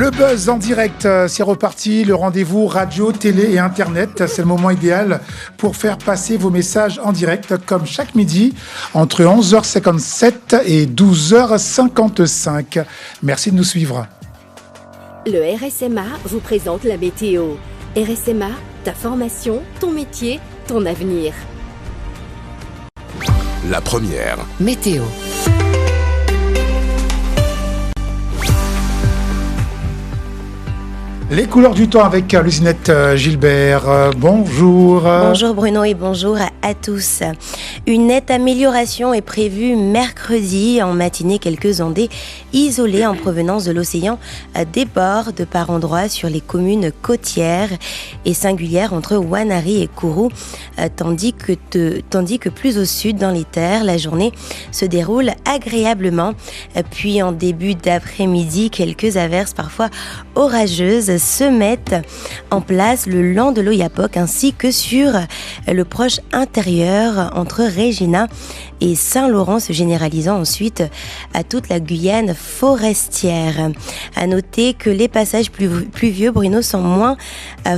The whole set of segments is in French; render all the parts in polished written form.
Le buzz en direct, c'est reparti, le rendez-vous radio, télé et internet. C'est le moment idéal pour faire passer vos messages en direct, comme chaque midi, entre 11h57 et 12h55. Merci de nous suivre. Le RSMA vous présente la météo. RSMA, ta formation, ton métier, ton avenir. La première. Météo. Les couleurs du temps avec Lucinette Gilbert. Bonjour. Bonjour Bruno et bonjour à tous. Une nette amélioration est prévue mercredi en matinée. Quelques ondées isolées en provenance de l'océan débordent par endroits sur les communes côtières et singulières entre Wanari et Kourou, tandis que plus au sud dans les terres, la journée se déroule agréablement. Puis en début d'après-midi, quelques averses parfois orageuses se mettent en place le long de l'Oyapock ainsi que sur le proche intérieur entre Regina et Saint-Laurent, se généralisant ensuite à toute la Guyane forestière. À noter que les passages pluvieux, Bruno, sont moins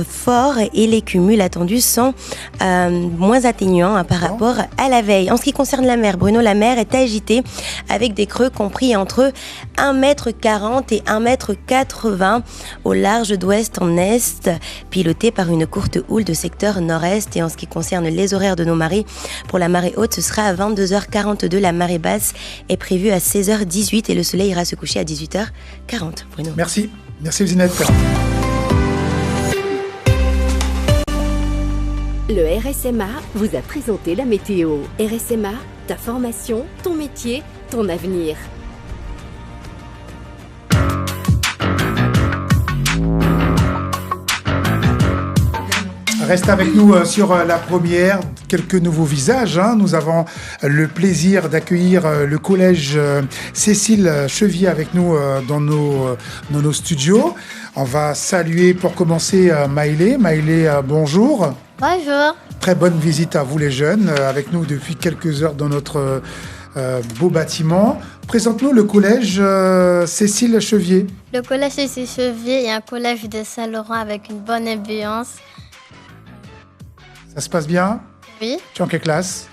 forts et les cumuls attendus sont moins atténuants par rapport à la veille. En ce qui concerne la mer, Bruno, la mer est agitée avec des creux compris entre 1,40 m et 1,80 m au large d'ouest en est, piloté par une courte houle de secteur nord-est. Et en ce qui concerne les horaires de nos marées, pour la marée haute, ce sera à 22h42. La marée basse est prévue à 16h18 et le soleil ira se coucher à 18h40. Bruno. Merci Lucinette. Le RSMA vous a présenté la météo. RSMA, ta formation, ton métier, ton avenir. Reste avec nous sur la première, quelques nouveaux visages. Nous avons le plaisir d'accueillir le collège Cécile Chevier avec nous dans nos studios. On va saluer pour commencer Maïlé. Maïlé, bonjour. Bonjour. Très bonne visite à vous les jeunes, avec nous depuis quelques heures dans notre beau bâtiment. Présente-nous le collège Cécile Chevier. Le collège Cécile Chevier est un collège de Saint-Laurent avec une bonne ambiance. Ça se passe bien ? Oui. Tu es en quelle classe ?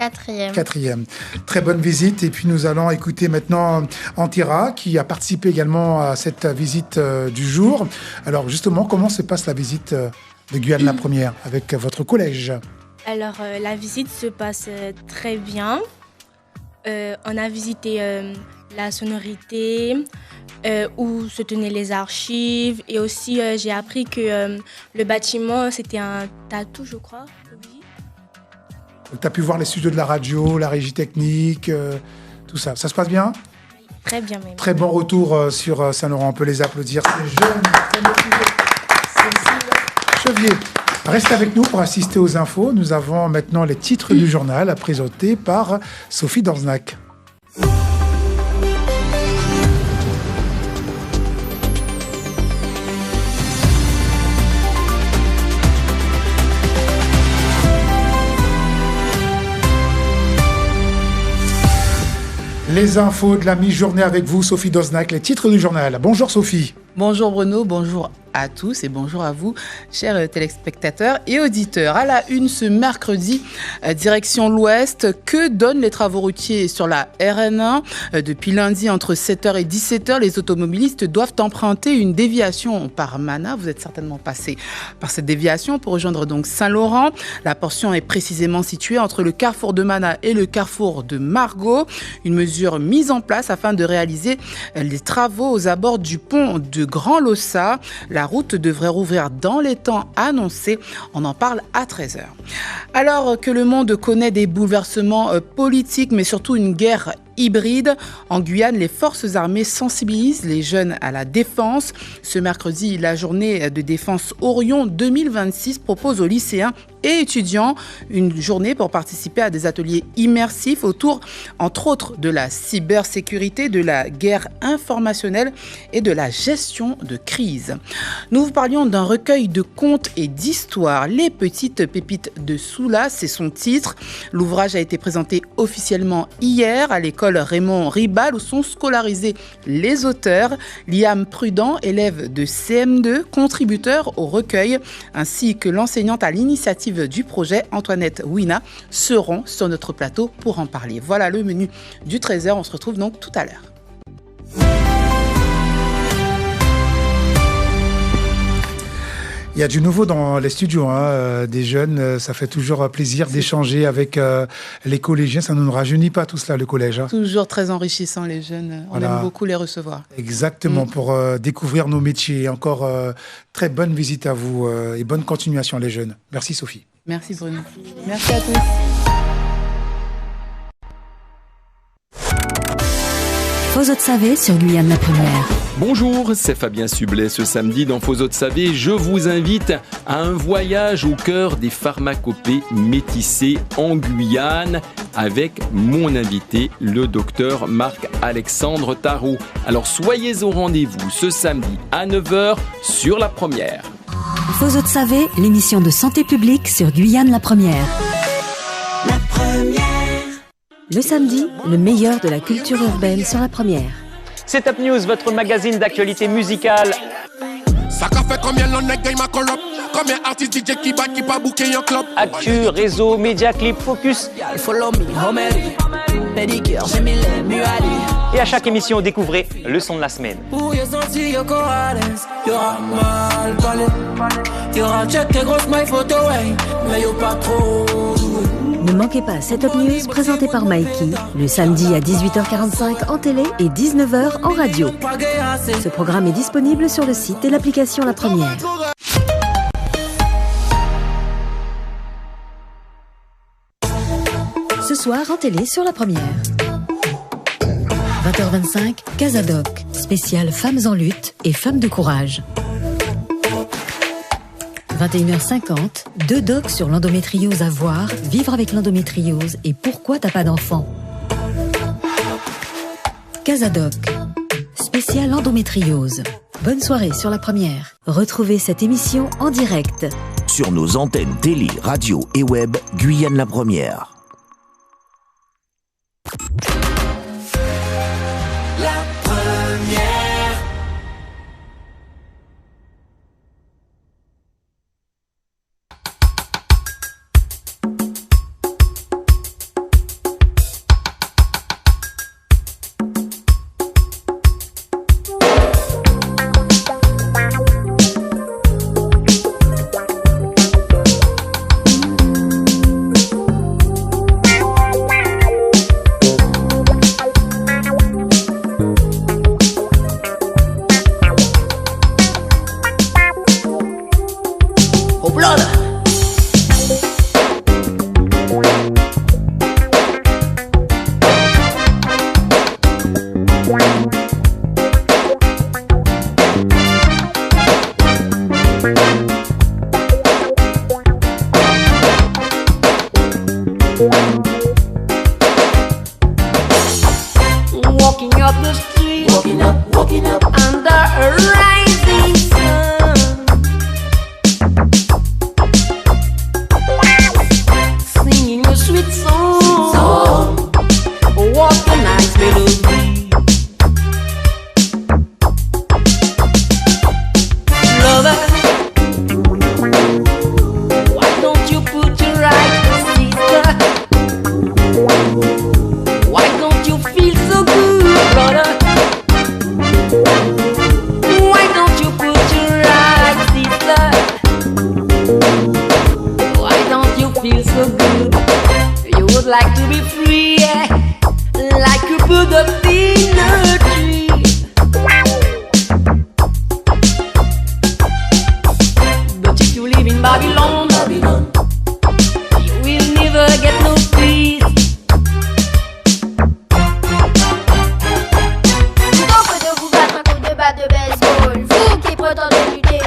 Quatrième. Très bonne visite. Et puis nous allons écouter maintenant Antira qui a participé également à cette visite du jour. Alors justement, comment se passe la visite de Guyane la première avec votre collège ? Alors la visite se passe très bien. On a visité la sonorité, où se tenaient les archives. Et aussi j'ai appris que le bâtiment c'était un tatou, je crois. Tu as pu voir les studios de la radio, la régie technique, tout ça. Ça se passe bien ? Très bien même. Très bon retour sur Saint-Laurent. On peut les applaudir. C'est jeune, très motivé. Cécile Chevier. Reste avec nous pour assister aux infos. Nous avons maintenant les titres du journal présentés par Sophie Dorznac. Les infos de la mi-journée avec vous, Sophie Dorznac, les titres du journal. Bonjour Sophie. Bonjour Bruno, bonjour à tous et bonjour à vous, chers téléspectateurs et auditeurs. À la une ce mercredi, direction l'Ouest, que donnent les travaux routiers sur la RN1 ? Depuis lundi, entre 7h et 17h, les automobilistes doivent emprunter une déviation par Mana. Vous êtes certainement passé par cette déviation pour rejoindre donc Saint-Laurent. La portion est précisément située entre le carrefour de Mana et le carrefour de Margaux. Une mesure mise en place afin de réaliser les travaux aux abords du pont de Grand Lossa. La route devrait rouvrir dans les temps annoncés. On en parle à 13h. Alors que le monde connaît des bouleversements politiques, mais surtout une guerre hybride, en Guyane, les forces armées sensibilisent les jeunes à la défense. Ce mercredi, la journée de défense Orion 2026 propose aux lycéens et étudiants. Une journée pour participer à des ateliers immersifs autour, entre autres, de la cybersécurité, de la guerre informationnelle et de la gestion de crise. Nous vous parlions d'un recueil de contes et d'histoires. Les petites pépites de Soula, c'est son titre. L'ouvrage a été présenté officiellement hier à l'école Raymond Ribal où sont scolarisés les auteurs. Liam Prudent, élève de CM2, contributeur au recueil, ainsi que l'enseignante à l'initiative du projet, Antoinette Wina, seront sur notre plateau pour en parler. Voilà le menu du 13h. On se retrouve donc tout à l'heure. Il y a du nouveau dans les studios, des jeunes. Ça fait toujours plaisir d'échanger avec les collégiens. Ça ne nous rajeunit pas tout cela, le collège. Toujours très enrichissant, les jeunes. On aime beaucoup les recevoir. Exactement, pour découvrir nos métiers. Encore très bonne visite à vous et bonne continuation, les jeunes. Merci, Sophie. Merci, Bruno. Merci à tous. Faux de Savé sur Guyane la Première. Bonjour, c'est Fabien Sublet. Ce samedi dans Faux de Savé, je vous invite à un voyage au cœur des pharmacopées métissées en Guyane avec mon invité, le docteur Marc-Alexandre Tarot. Alors soyez au rendez-vous ce samedi à 9h sur La Première. Faux de Savé, l'émission de santé publique sur Guyane la Première. La Première. Le samedi, le meilleur de la culture urbaine sur La Première. C'est Top News, votre magazine d'actualité musicale. Actu, réseau, média, clip, focus. Et à chaque émission, découvrez le son de la semaine. Ne manquez pas cette Top News présenté par Mikey, le samedi à 18h45 en télé et 19h en radio. Ce programme est disponible sur le site et l'application La Première. Ce soir en télé sur La Première. 20h25, Casadoc, spécial Femmes en lutte et Femmes de courage. 21h50, 2 docs sur l'endométriose à voir, vivre avec l'endométriose et pourquoi t'as pas d'enfant. Casadoc, spécial endométriose. Bonne soirée sur La Première. Retrouvez cette émission en direct sur nos antennes télé, radio et web Guyane la Première. La Première.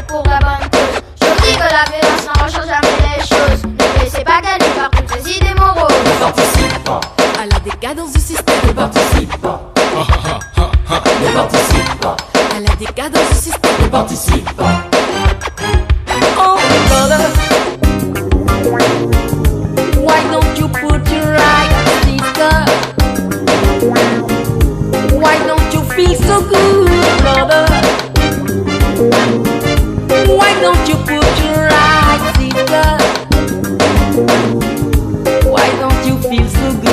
Pour la bonne cause. Je dis que la violence n'arrange jamais les choses. décadence du système. Ne participe pas. Ne participe pas. À la décadence du système. Ne participe pas. Oh brother, why don't you put your right sister? Why don't you feel so good, brother? Why don't you put your right sister? Why don't you feel so good?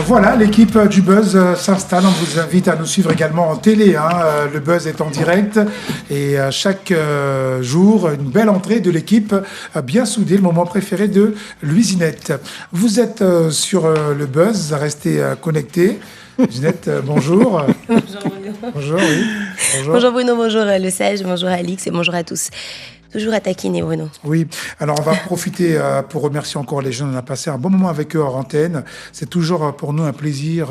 Voilà, l'équipe du Buzz s'installe. On vous invite à nous suivre également en télé. Le Buzz est en direct et chaque jour, une belle entrée de l'équipe bien soudée, le moment préféré de Louisinette. Vous êtes sur le Buzz, restez connectés. Ginette, bonjour. Bonjour Bruno. Bonjour, oui. Bonjour. Bonjour Bruno, bonjour Le Sage, bonjour Alix et bonjour à tous. Toujours à taquiner, Bruno. Oui, alors on va profiter pour remercier encore les jeunes. On a passé un bon moment avec eux hors antenne. C'est toujours pour nous un plaisir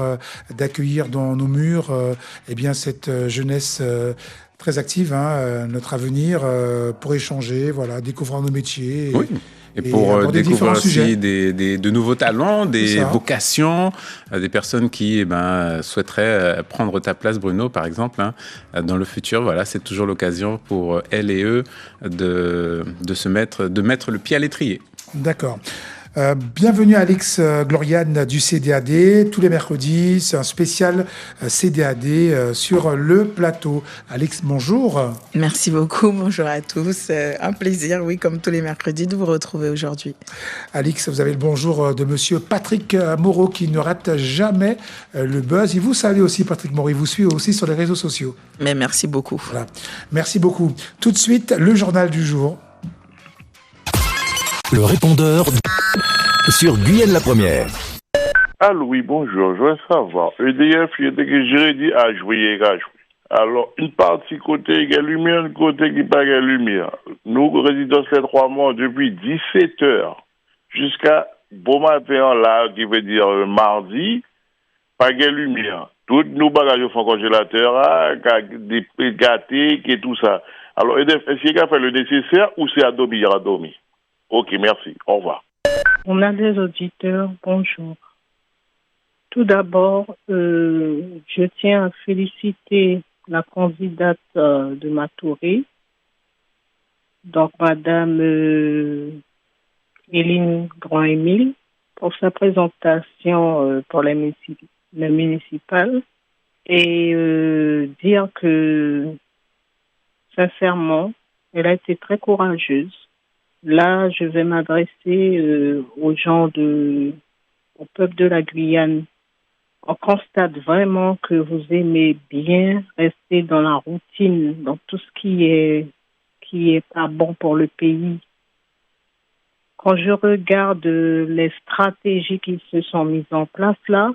d'accueillir dans nos murs eh bien, cette jeunesse très active, notre avenir, pour échanger, voilà, découvrir nos métiers. Oui. Et pour découvrir aussi de nouveaux talents, des vocations, des personnes qui souhaiteraient prendre ta place, Bruno, par exemple, dans le futur. Voilà, c'est toujours l'occasion pour elles et eux de mettre le pied à l'étrier. D'accord. Bienvenue à Alix Gloriane du CDAD. Tous les mercredis, c'est un spécial CDAD sur le plateau. Alix, bonjour. Merci beaucoup, bonjour à tous. Un plaisir, oui, comme tous les mercredis, de vous retrouver aujourd'hui. Alix, vous avez le bonjour de monsieur Patrick Moreau qui ne rate jamais le Buzz. Il vous salue aussi, Patrick Moreau. Il vous suit aussi sur les réseaux sociaux. Mais merci beaucoup. Voilà. Merci beaucoup. Tout de suite, le journal du jour. Le répondeur sur Guyane la Première. Allô, oui, bonjour. Je veux savoir. EDF, il était que j'ai dit à jouer. Alors, une partie côté égale lumière, une côté qui pas égale lumière. Nous, résidons ces 3 mois depuis 17 heures jusqu'à bon matin, là, qui veut dire mardi, pas égale lumière. Toutes nos bagages au congélateur, des gâtés, et tout ça. Alors, EDF, est-ce qu'il a fait le nécessaire ou c'est à dormir, Ok, merci. Au revoir. On a des auditeurs. Bonjour. Tout d'abord, je tiens à féliciter la candidate de Matouré, donc Madame Éline Grand-Émile, pour sa présentation pour les municipales et dire que, sincèrement, elle a été très courageuse. Là, je vais m'adresser aux gens au peuple de la Guyane. On constate vraiment que vous aimez bien rester dans la routine, dans tout ce qui est pas bon pour le pays. Quand je regarde les stratégies qui se sont mises en place là,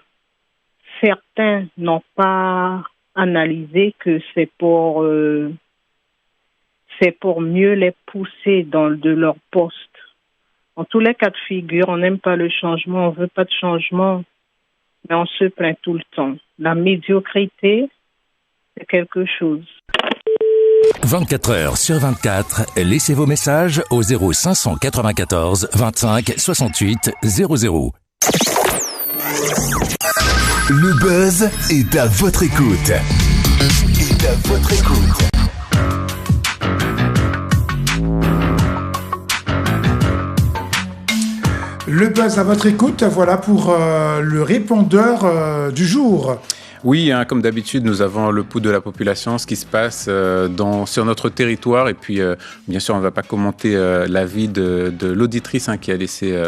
certains n'ont pas analysé que c'est pour mieux les pousser de leur poste. En tous les cas de figure, on n'aime pas le changement, on veut pas de changement, mais on se plaint tout le temps. La médiocrité, c'est quelque chose. 24 heures sur 24, laissez vos messages au 0594 25 68 00. Le buzz est à votre écoute. Le buzz à votre écoute, voilà pour le répondeur du jour. Oui, comme d'habitude, nous avons le pouls de la population, ce qui se passe sur notre territoire. Et puis, bien sûr, on ne va pas commenter l'avis de l'auditrice qui a laissé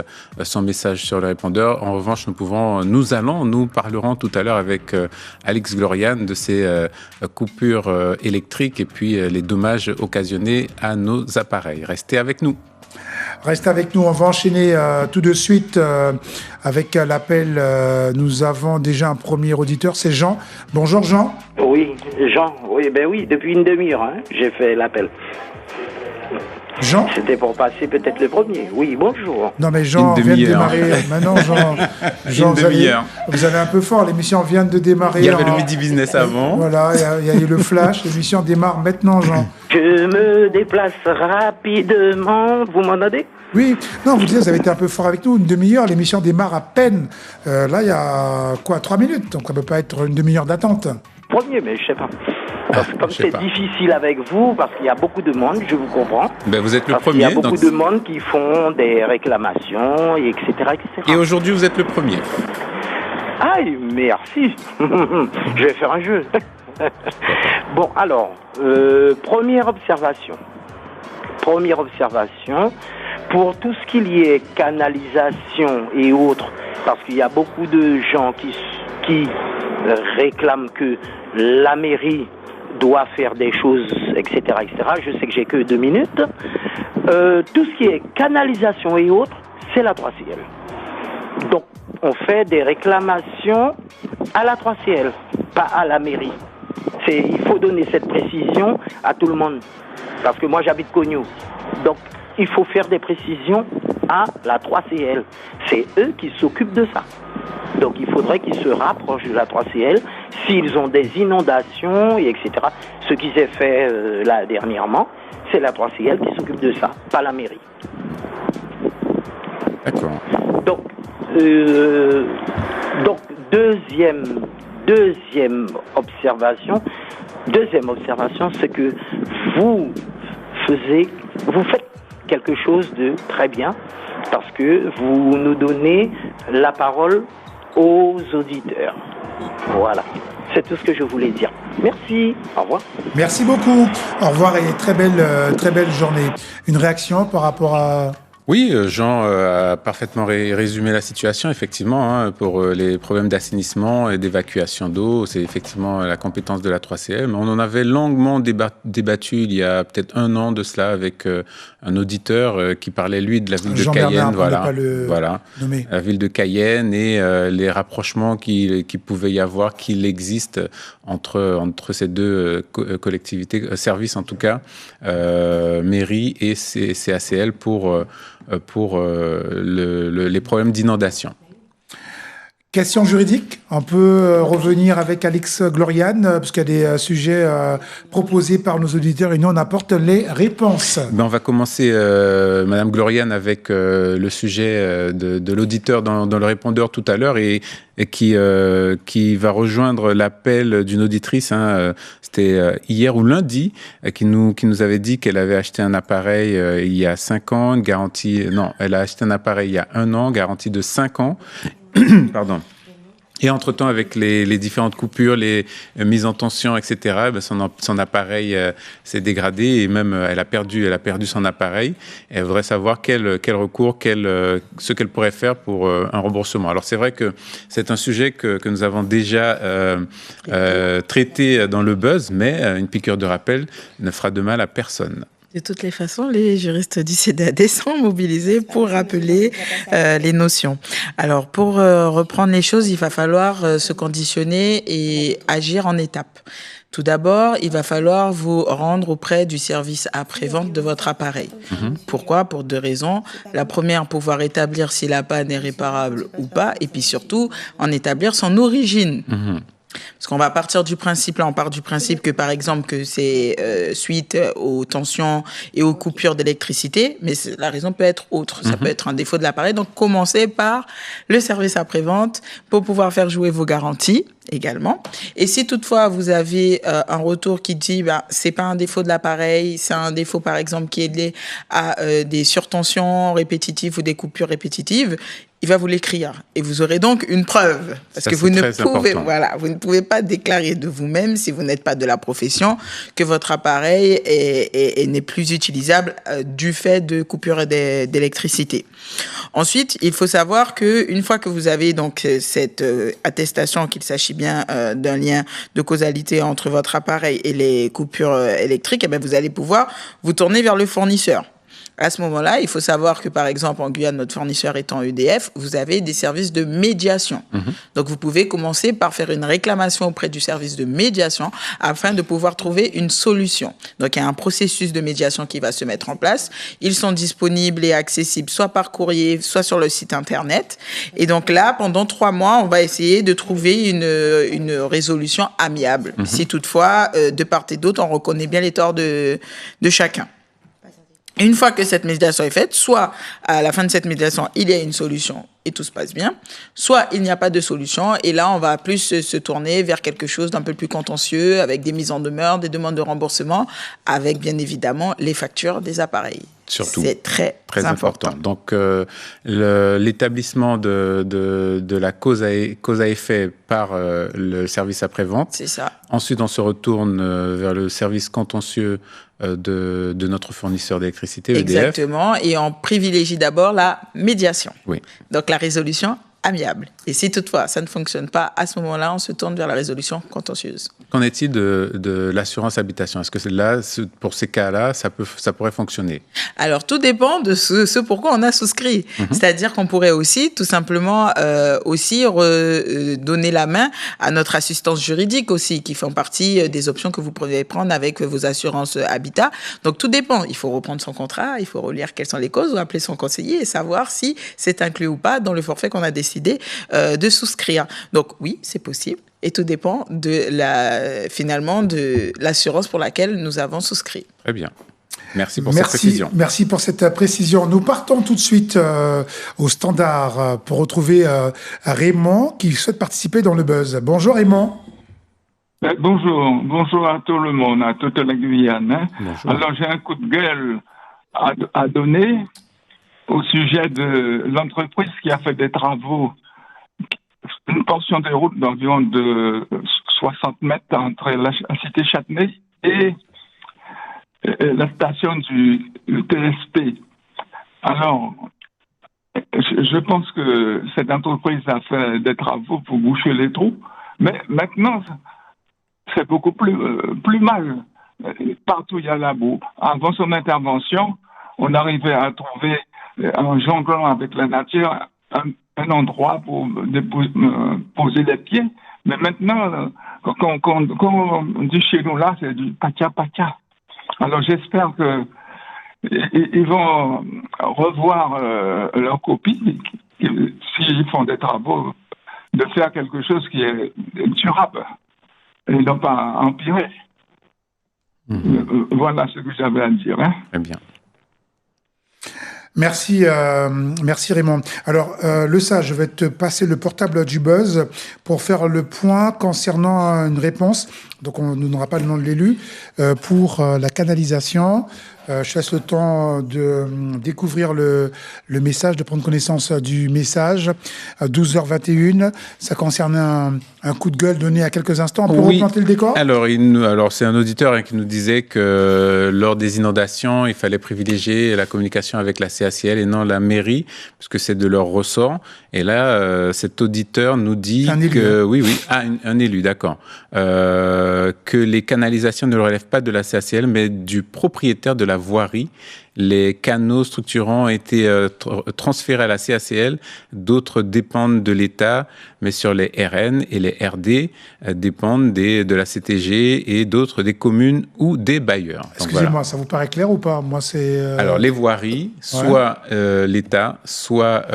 son message sur le répondeur. En revanche, nous parlerons tout à l'heure avec Alix Gloriane de ces coupures électriques et puis les dommages occasionnés à nos appareils. Restez avec nous. Reste avec nous, on va enchaîner tout de suite avec l'appel. Nous avons déjà un premier auditeur, c'est Jean. Bonjour Jean. Oui, Jean, oui, depuis une demi-heure, j'ai fait l'appel. Jean ? C'était pour passer peut-être le premier. Oui, bonjour. Non mais Jean vient de démarrer. Maintenant Jean vous allez un peu fort. L'émission vient de démarrer. Il y avait le Midi Business avant. Voilà, il y a eu le flash. L'émission démarre maintenant, Jean. Je me déplace rapidement. Vous m'entendez ? Oui. Non, vous avez été un peu fort avec nous. Une demi-heure, l'émission démarre à peine. Là, il y a 3 minutes. Donc ça peut pas être une demi-heure d'attente. Premier, mais je sais pas. Parce que comme c'est difficile avec vous, parce qu'il y a beaucoup de monde, je vous comprends. Vous êtes le premier. Il y a beaucoup de monde qui font des réclamations, etc., etc. Et aujourd'hui, vous êtes le premier. Ah, merci. Je vais faire un jeu. Bon, alors, première observation. Pour tout ce qu'il y est canalisation et autres, parce qu'il y a beaucoup de gens qui réclament que la mairie doit faire des choses, etc., etc. Je sais que j'ai que 2 minutes. Tout ce qui est canalisation et autres, c'est la 3CL. Donc, on fait des réclamations à la 3CL, pas à la mairie. Il faut donner cette précision à tout le monde. Parce que moi, j'habite Cognou. Donc, il faut faire des précisions à la 3CL. C'est eux qui s'occupent de ça. Donc, il faudrait qu'ils se rapprochent de la 3CL s'ils ont des inondations, et etc. Ce qui s'est fait là dernièrement, c'est la 3CL qui s'occupe de ça, pas la mairie. D'accord. Donc deuxième observation, c'est que vous faites quelque chose de très bien parce que vous nous donnez la parole aux auditeurs. Voilà, c'est tout ce que je voulais dire. Merci, au revoir. Merci beaucoup, au revoir et très belle journée. Une réaction par rapport à... Oui, Jean a parfaitement résumé la situation, effectivement, pour les problèmes d'assainissement et d'évacuation d'eau. C'est effectivement la compétence de la 3CL. Mais on en avait longuement débattu il y a peut-être 1 an de cela avec un auditeur qui parlait, lui, de la ville de Cayenne. Voilà, la ville de Cayenne et les rapprochements qu'il pouvait y avoir, qu'il existe entre ces deux collectivités, services en tout cas, mairie et CACL pour les problèmes d'inondation. Question juridique, on peut revenir avec Alix Gloriane, parce qu'il y a des sujets proposés par nos auditeurs et nous on apporte les réponses. On va commencer, Madame Gloriane, avec le sujet de l'auditeur dans le répondeur tout à l'heure et qui va rejoindre l'appel d'une auditrice, c'était hier ou lundi, qui nous avait dit qu'elle avait acheté un appareil il y a 5 ans, elle a acheté un appareil il y a 1 an, garantie de 5 ans. Pardon. Et entre-temps, avec les différentes coupures, les mises en tension, etc., son appareil s'est dégradé et même elle a perdu son appareil. Et elle voudrait savoir quel recours, ce qu'elle pourrait faire pour un remboursement. Alors c'est vrai que c'est un sujet que nous avons déjà traité dans le buzz, mais une piqûre de rappel ne fera de mal à personne. De toutes les façons, les juristes du CDAD sont mobilisés pour rappeler les notions. Alors, pour reprendre les choses, il va falloir se conditionner et agir en étapes. Tout d'abord, il va falloir vous rendre auprès du service après-vente de votre appareil. Pourquoi ? Pour 2 raisons. La première, pouvoir établir si la panne est réparable ou pas, et puis surtout, en établir son origine. Parce qu'on va partir du principe, là on part du principe que par exemple que c'est suite aux tensions et aux coupures d'électricité, mais la raison peut être autre, ça peut être un défaut de l'appareil. Donc commencez par le service après-vente pour pouvoir faire jouer vos garanties également. Et si toutefois vous avez un retour qui dit c'est pas un défaut de l'appareil, c'est un défaut par exemple qui est lié à des surtensions répétitives ou des coupures répétitives, il va vous l'écrire et vous aurez donc une preuve parce que vous ne pouvez pas déclarer de vous-même si vous n'êtes pas de la profession que votre appareil n'est plus utilisable du fait de coupures d'électricité. Ensuite, il faut savoir que une fois que vous avez donc cette attestation qu'il s'agit bien d'un lien de causalité entre votre appareil et les coupures électriques, vous allez pouvoir vous tourner vers le fournisseur. À ce moment-là, il faut savoir que, par exemple, en Guyane, notre fournisseur étant EDF, vous avez des services de médiation. Donc, vous pouvez commencer par faire une réclamation auprès du service de médiation afin de pouvoir trouver une solution. Donc, il y a un processus de médiation qui va se mettre en place. Ils sont disponibles et accessibles soit par courrier, soit sur le site Internet. Et donc là, pendant 3 mois, on va essayer de trouver une résolution amiable. Si toutefois, de part et d'autre, on reconnaît bien les torts de chacun. Une fois que cette médiation est faite, soit à la fin de cette médiation, il y a une solution et tout se passe bien, soit il n'y a pas de solution et là, on va plus se tourner vers quelque chose d'un peu plus contentieux avec des mises en demeure, des demandes de remboursement, avec bien évidemment les factures des appareils. Surtout. C'est très important. Donc, l'établissement de la cause à effet par le service après-vente. C'est ça. Ensuite, on se retourne vers le service contentieux de notre fournisseur d'électricité, EDF. Exactement. Et on privilégie d'abord la médiation. Oui. Donc, la résolution amiable. Et si toutefois ça ne fonctionne pas, à ce moment-là, on se tourne vers la résolution contentieuse. Qu'en est-il de l'assurance habitation ? Est-ce que là, pour ces cas-là, ça pourrait fonctionner ? Alors, tout dépend de ce pourquoi on a souscrit. C'est-à-dire qu'on pourrait aussi, tout simplement, donner la main à notre assistance juridique aussi, qui font partie des options que vous pouvez prendre avec vos assurances habitat. Donc, tout dépend. Il faut reprendre son contrat, il faut relire quelles sont les causes, ou appeler son conseiller et savoir si c'est inclus ou pas dans le forfait qu'on a décidé de souscrire. Donc, oui, c'est possible. Et tout dépend finalement de l'assurance pour laquelle nous avons souscrit. Très bien. Merci pour cette précision. Merci pour cette précision. Nous partons tout de suite au standard pour retrouver Raymond qui souhaite participer dans le buzz. Bonjour Raymond. Bonjour à tout le monde, à toute la Guyane. Alors j'ai un coup de gueule à donner au sujet de l'entreprise qui a fait des travaux, une portion de route d'environ de 60 mètres entre la cité Châtenay et la station du TSP. Alors, je pense que cette entreprise a fait des travaux pour boucher les trous, mais maintenant, c'est beaucoup plus mal. Partout, il y a la boue. Avant son intervention, on arrivait à trouver, en jonglant avec la nature, un endroit pour poser les pieds. Mais maintenant, quand on dit chez nous là, c'est du pacha-pacha. Alors j'espère qu'ils vont revoir leur copie, s'ils font des travaux, de faire quelque chose qui est durable et non pas empirer. Voilà ce que j'avais à dire. Très bien. Merci Raymond. Alors, le sage, je vais te passer le portable du buzz pour faire le point concernant une réponse. Donc, on ne donnera pas le nom de l'élu pour la canalisation. Je laisse le temps de découvrir le message, de prendre connaissance du message. 12h21, ça concerne un coup de gueule donné à quelques instants. Pour replanter le décor ? Alors, c'est un auditeur qui nous disait que lors des inondations, il fallait privilégier la communication avec la CACL et non la mairie, parce que c'est de leur ressort. Et là, cet auditeur nous dit que... Oui, un élu, d'accord. Que les canalisations ne relèvent pas de la CACL, mais du propriétaire de la voirie. Les canaux structurants ont été transférés à la CACL, d'autres dépendent de l'État, mais sur les RN et les RD dépendent de la CTG et d'autres des communes ou des bailleurs. Excusez-moi, ça vous paraît clair ou pas? Moi, c'est... Alors, les voiries, soit l'État, soit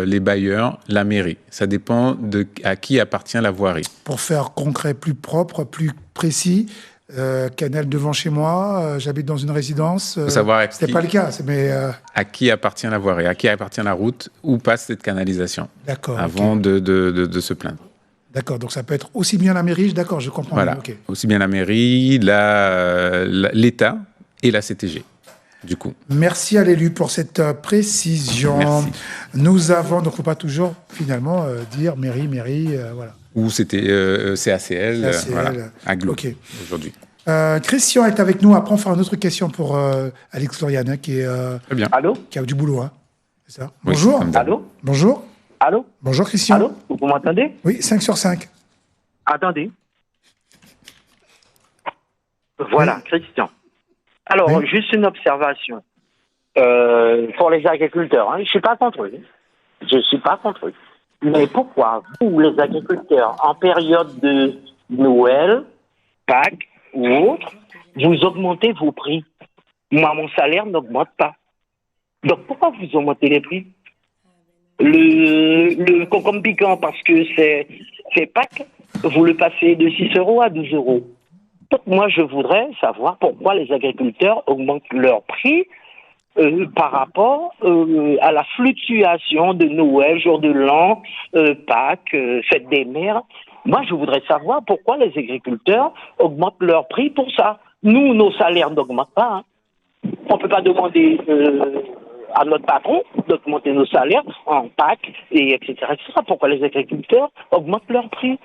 les bailleurs, la mairie. Ça dépend à qui appartient la voirie. Pour faire concret, plus propre, plus précis... canal devant chez moi, j'habite dans une résidence. Faut savoir c'était pas le cas, mais à qui appartient la voirie, à qui appartient la route, où passe cette canalisation. D'accord. Avant de se plaindre. D'accord, donc ça peut être aussi bien la mairie, d'accord, je comprends. Voilà, aussi bien la mairie, l'État et la CTG. Du coup. Merci à l'élu pour cette précision. Merci. Nous avons, donc il ne faut pas toujours finalement dire mairie, voilà. Ou c'était CACL, voilà, aglo aujourd'hui. Christian est avec nous. Après, on fera une autre question pour Alex Florian, qui est qui a du boulot. Hein. C'est ça. Oui, bonjour. Allô. Bonjour. Allô. Bonjour Christian. Allô. Vous m'entendez? Oui, 5 sur 5. Attendez. Voilà, oui. Christian. Alors, juste une observation pour les agriculteurs. Hein. Je ne suis pas contre eux. Je ne suis pas contre eux. Mais pourquoi, vous, les agriculteurs, en période de Noël, Pâques ou autre, vous augmentez vos prix? Moi, mon salaire n'augmente pas. Donc, pourquoi vous augmentez les prix? Le concombre piquant, parce que c'est Pâques, vous le passez de 6 € à 12 €. Donc, moi, je voudrais savoir pourquoi les agriculteurs augmentent leur prix par rapport à la fluctuation de Noël, jour de l'an, Pâques, fête des mères. Moi, je voudrais savoir pourquoi les agriculteurs augmentent leur prix pour ça. Nous, nos salaires n'augmentent pas. Hein. On ne peut pas demander à notre patron d'augmenter nos salaires en Pâques, et etc., etc. Pourquoi les agriculteurs augmentent leur prix?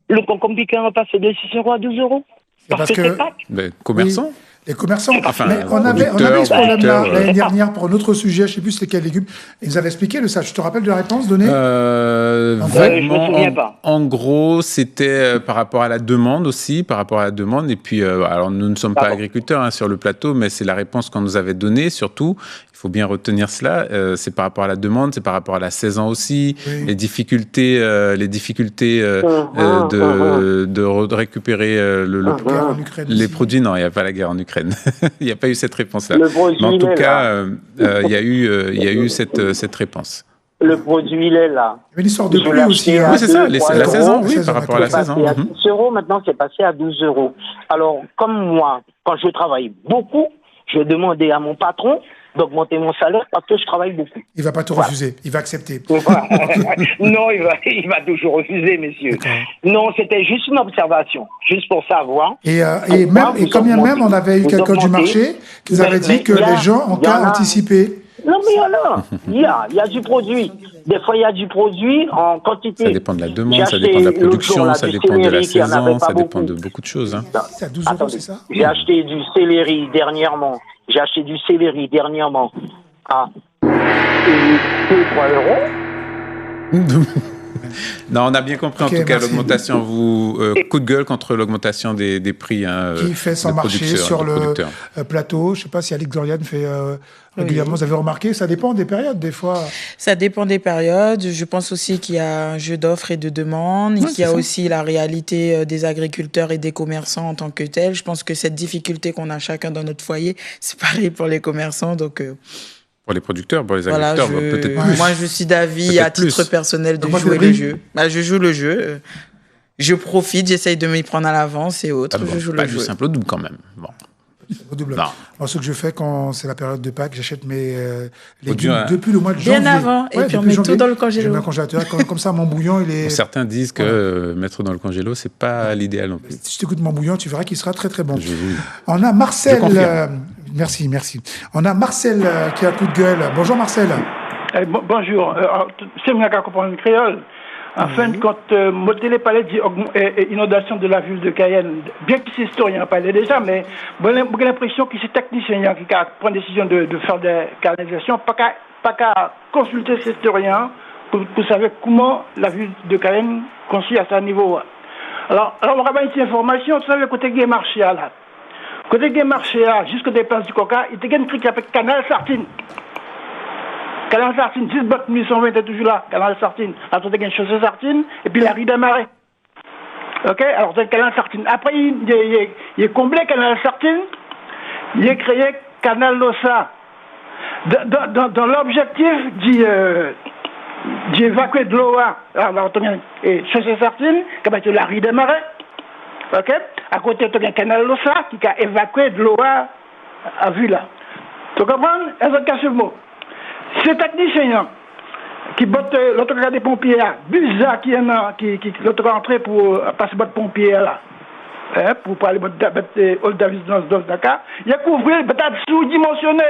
Le concombre piquant va passer de 6 € à 12 €. Parce que c'est Pâques. Mais commerçants. Oui. Les commerçants. Enfin, mais on avait ce problème-là l'année dernière pour un autre sujet, je ne sais plus c'était quel légume. Ils nous avaient expliqué ça. Je te rappelle de la réponse donnée en gros, c'était par rapport à la demande aussi, par rapport à la demande. Et puis, alors nous ne sommes pas agriculteurs sur le plateau, mais c'est la réponse qu'on nous avait donnée surtout. Il faut bien retenir cela. C'est par rapport à la demande, c'est par rapport à la saison aussi, les difficultés de récupérer les produits. Non, il n'y a pas la guerre en Ukraine. Il n'y a pas eu cette réponse-là. Mais en tout cas, il y a eu cette réponse. Le produit, il est là. Il y avait l'histoire de prix aussi. Oui, c'est ça, la saison, oui, par rapport à la saison. À 10 €, maintenant, c'est passé à 12 €. Alors, comme moi, quand je travaille beaucoup, je vais demander à mon patron d'augmenter mon salaire parce que je travaille beaucoup. Il ne va pas te refuser, il va accepter. Non, il va toujours refuser, messieurs. Non, c'était juste une observation, juste pour savoir. Et quand bien même, on avait eu quelqu'un du marché qui nous avait dit que les gens ont qu'à anticiper. Non, mais il y a du produit. Des fois, il y a du produit en quantité. Ça dépend de la demande, ça dépend de la production, ça dépend de la saison, ça dépend de beaucoup de choses. Hein. C'est à 12 €, c'est ça? J'ai acheté du céleri dernièrement. À 2-3 €. Non, on a bien compris en tout cas l'augmentation. Coup de gueule contre l'augmentation des prix. Qui fait son marché sur le plateau. Je ne sais pas si Alex Florian fait régulièrement. Vous avez remarqué, ça dépend des périodes des fois. Ça dépend des périodes. Je pense aussi qu'il y a un jeu d'offres et de demandes. Qu'il y a aussi la réalité des agriculteurs et des commerçants en tant que tels. Je pense que cette difficulté qu'on a chacun dans notre foyer, c'est pareil pour les commerçants. Donc... Pour les producteurs, pour les agriculteurs, peut-être plus. Moi, je suis d'avis, à titre personnel, de jouer le jeu. Je joue le jeu. Je profite, j'essaye de m'y prendre à l'avance et autres. Je joue le jeu. Pas juste simple au double quand même. Bon. Au double. Moi, ce que je fais quand c'est la période de Pâques, j'achète mes légumes depuis le mois de janvier. Bien avant, et puis on met tout dans le congélo. Je mets un congélateur, comme ça, mon bouillon, il est... Bon, certains disent que mettre dans le congélo, c'est pas l'idéal non plus. Si tu écoutes mon bouillon, tu verras qu'il sera très très bon. On a Marcel... Merci. On a Marcel qui a un coup de gueule. Bonjour Marcel. Bonjour. C'est moi qui comprends le créole. En fin de compte, Motélé parlait d'inondation de la ville de Cayenne. Bien que ces historiens en parlaient déjà, mais j'ai l'impression que c'est technicien qui prend la décision de faire des canalisations, pas qu'à consulter ces historiens pour savoir comment la ville de Cayenne construit à ce niveau. Alors, on va avoir une information, vous savez, côté Gué Marché, là. Côté Gué Marché, jusqu'au départ du Coca, il y a un truc qui s'appelle Canal Sartine. Canal Sartine, 10 bottes 1120 est toujours là, Canal Sartine. Alors, il y a une chaussée Sartine, et puis la rue des Marais. Ok? Alors, c'est le Canal Sartine. Après, il est comblé Canal Sartine, il est créé Canal Lossa. Dans l'objectif d'évacuer de l'eau, et chaussée Sartine, qui va être la rue des Marais. Ok? À côté, il y a un Canal Lossa qui a évacué de l'eau à vue là. Tu comprends? Un autre cas sur le mot. Ces techniciens qui bottent l'autocar des pompiers là, bizarre qui est l'autocar entré pour passer votre pompier là, pour aller au Davis dans Dakar, il a couvert peut-être sous-dimensionné.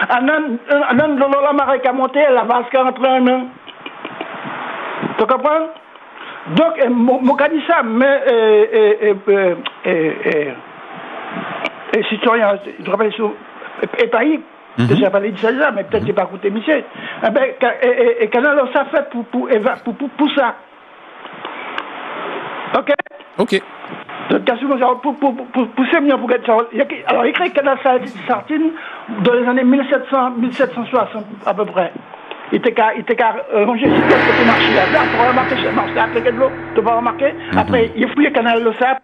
Un la marée qui a monté, la vase qui est entrée en main. Tu comprends? Donc, mon cas dit ça, mais citoyen, je rappelle sur et pays. Je n'ai pas dit ça, mais peut-être que je n'ai pas écouté, monsieur. Et Canal ça fait pour ça. Ok? Ok. Donc, pour ces millions, pour alors, il écrit Canal Sartine dans les années 1760 à peu près. Il était qu'à ranger sur le marché. Là, pour remarquer, c'est marché, après de l'eau, tu vas remarquer. Après, il fouille Canal Lossa.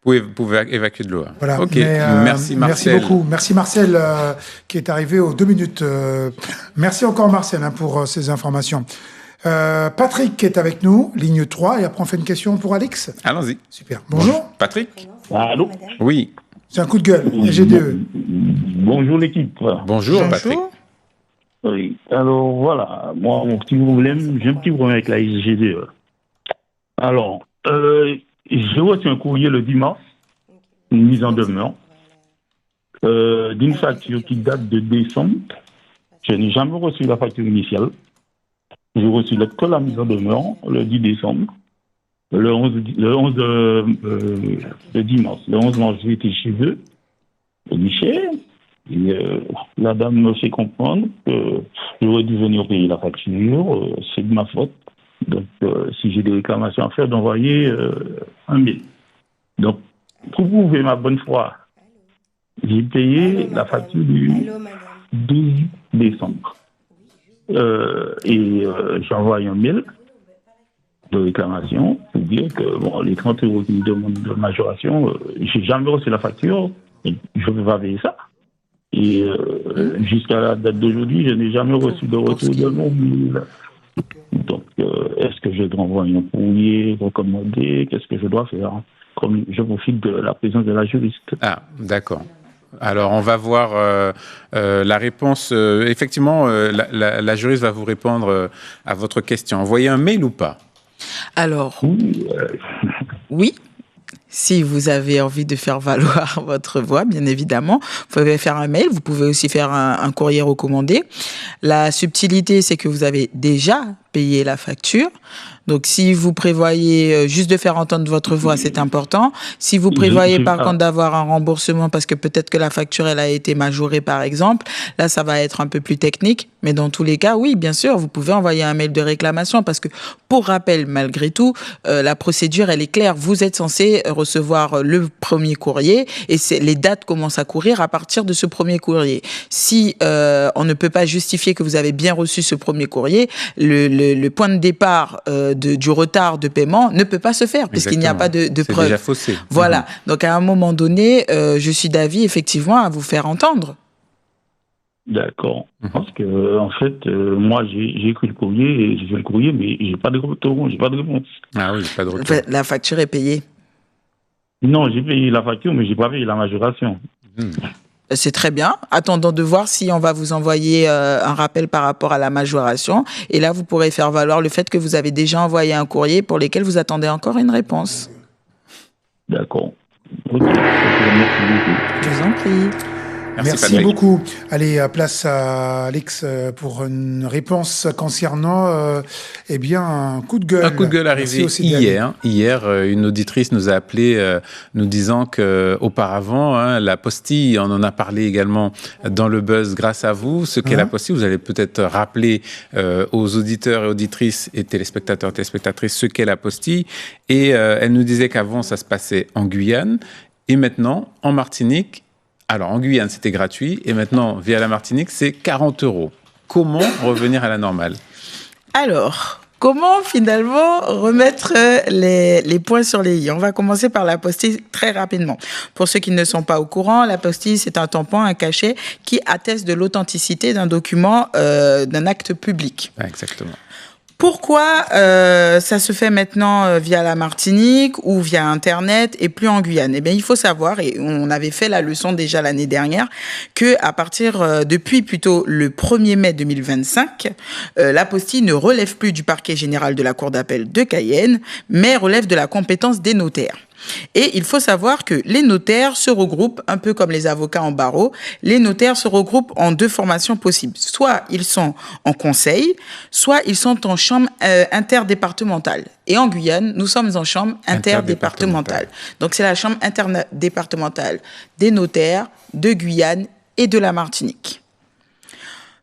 Vous pouvez évacuer de l'eau. Voilà. Ok, Merci merci Marcel. Merci beaucoup. Merci Marcel qui est arrivé aux 2 minutes. Merci encore Marcel pour ces informations. Patrick est avec nous, ligne 3, et après on fait une question pour Alex. Allons-y. Super. Bonjour. Patrick. Allô. Oui. C'est un coup de gueule, GDE. Bonjour l'équipe. Bonjour Patrick. Oui, alors voilà, moi mon petit problème, j'ai un petit problème avec la GDE. Alors, j'ai reçu un courrier le 10 mars, une mise en demeure, d'une facture qui date de décembre. Je n'ai jamais reçu la facture initiale. J'ai reçu que la mise en demeure le 10 décembre. Le 10 mars. Le 11 mars, j'ai été chez eux, au guichet. Et la dame me fait comprendre que j'aurais dû venir payer la facture. C'est de ma faute. Donc, si j'ai des réclamations à faire, d'envoyer un mail. Donc, pour prouver ma bonne foi, j'ai payé la facture du 12 décembre. Et j'ai envoyé un mail de réclamation pour dire que bon, les 30 € qui me demandent de majoration, j'ai jamais reçu la facture, et je ne peux pas payer ça. Et jusqu'à la date d'aujourd'hui, je n'ai jamais reçu de retour de mon mail. Donc, est-ce que je dois envoyer un courrier recommandé? Qu'est-ce que je dois faire? Comme je profite de la présence de la juriste. Ah, d'accord. Alors, on va voir la réponse. Effectivement, la juriste va vous répondre à votre question. Envoyez un mail ou pas? Alors, oui. Si vous avez envie de faire valoir votre voix, bien évidemment, vous pouvez faire un mail, vous pouvez aussi faire un courrier recommandé. La subtilité, c'est que vous avez déjà payé la facture. Donc, si vous prévoyez juste de faire entendre votre voix, c'est important. Si vous prévoyez par contre d'avoir un remboursement parce que peut-être que la facture, elle a été majorée par exemple, là, ça va être un peu plus technique. Mais dans tous les cas, oui, bien sûr, vous pouvez envoyer un mail de réclamation parce que, pour rappel, malgré tout, la procédure, elle est claire. Vous êtes censé recevoir le premier courrier et les dates commencent à courir à partir de ce premier courrier. Si on ne peut pas justifier que vous avez bien reçu ce premier courrier, le point de départ du retard de paiement ne peut pas se faire puisqu'il n'y a pas de preuve. C'est déjà faussé. Voilà. Donc, à un moment donné, je suis d'avis, effectivement, à vous faire entendre. D'accord. Parce que, en fait, moi, j'ai écrit le courrier, et j'ai fait le courrier, mais j'ai pas de retour, j'ai pas de réponse. Ah oui, pas de retour. La facture est payée. Non, j'ai payé la facture, mais j'ai pas payé la majoration. C'est très bien. Attendons de voir si on va vous envoyer un rappel par rapport à la majoration. Et là, vous pourrez faire valoir le fait que vous avez déjà envoyé un courrier pour lequel vous attendez encore une réponse. D'accord. Ok. Merci beaucoup. Je vous en prie. Merci beaucoup. Allez, place à Alex pour une réponse concernant un coup de gueule. Un coup de gueule arrivé hier. Hier, une auditrice nous a appelé nous disant qu'auparavant, la pastille, on en a parlé également dans le buzz grâce à vous. Ce qu'est la pastille, vous allez peut-être rappeler aux auditeurs et auditrices et téléspectateurs, téléspectatrices ce qu'est la pastille. Et elle nous disait qu'avant, ça se passait en Guyane et maintenant en Martinique. Alors, en Guyane, c'était gratuit. Et maintenant, via la Martinique, c'est 40 €. Comment revenir à la normale ? Alors, comment finalement remettre les points sur les i ? On va commencer par l'apostille très rapidement. Pour ceux qui ne sont pas au courant, l'apostille, c'est un tampon, un cachet qui atteste de l'authenticité d'un document, d'un acte public. Exactement. Pourquoi ça se fait maintenant via la Martinique ou via Internet et plus en Guyane ? Eh bien, il faut savoir, et on avait fait la leçon déjà l'année dernière, que à partir depuis plutôt le 1er mai 2025, l'apostille ne relève plus du parquet général de la Cour d'appel de Cayenne, mais relève de la compétence des notaires. Et il faut savoir que les notaires se regroupent, un peu comme les avocats en barreau, les notaires se regroupent en 2 formations possibles. Soit ils sont en conseil, soit ils sont en chambre interdépartementale. Et en Guyane, nous sommes en chambre interdépartementale. Donc c'est la chambre interdépartementale des notaires de Guyane et de la Martinique.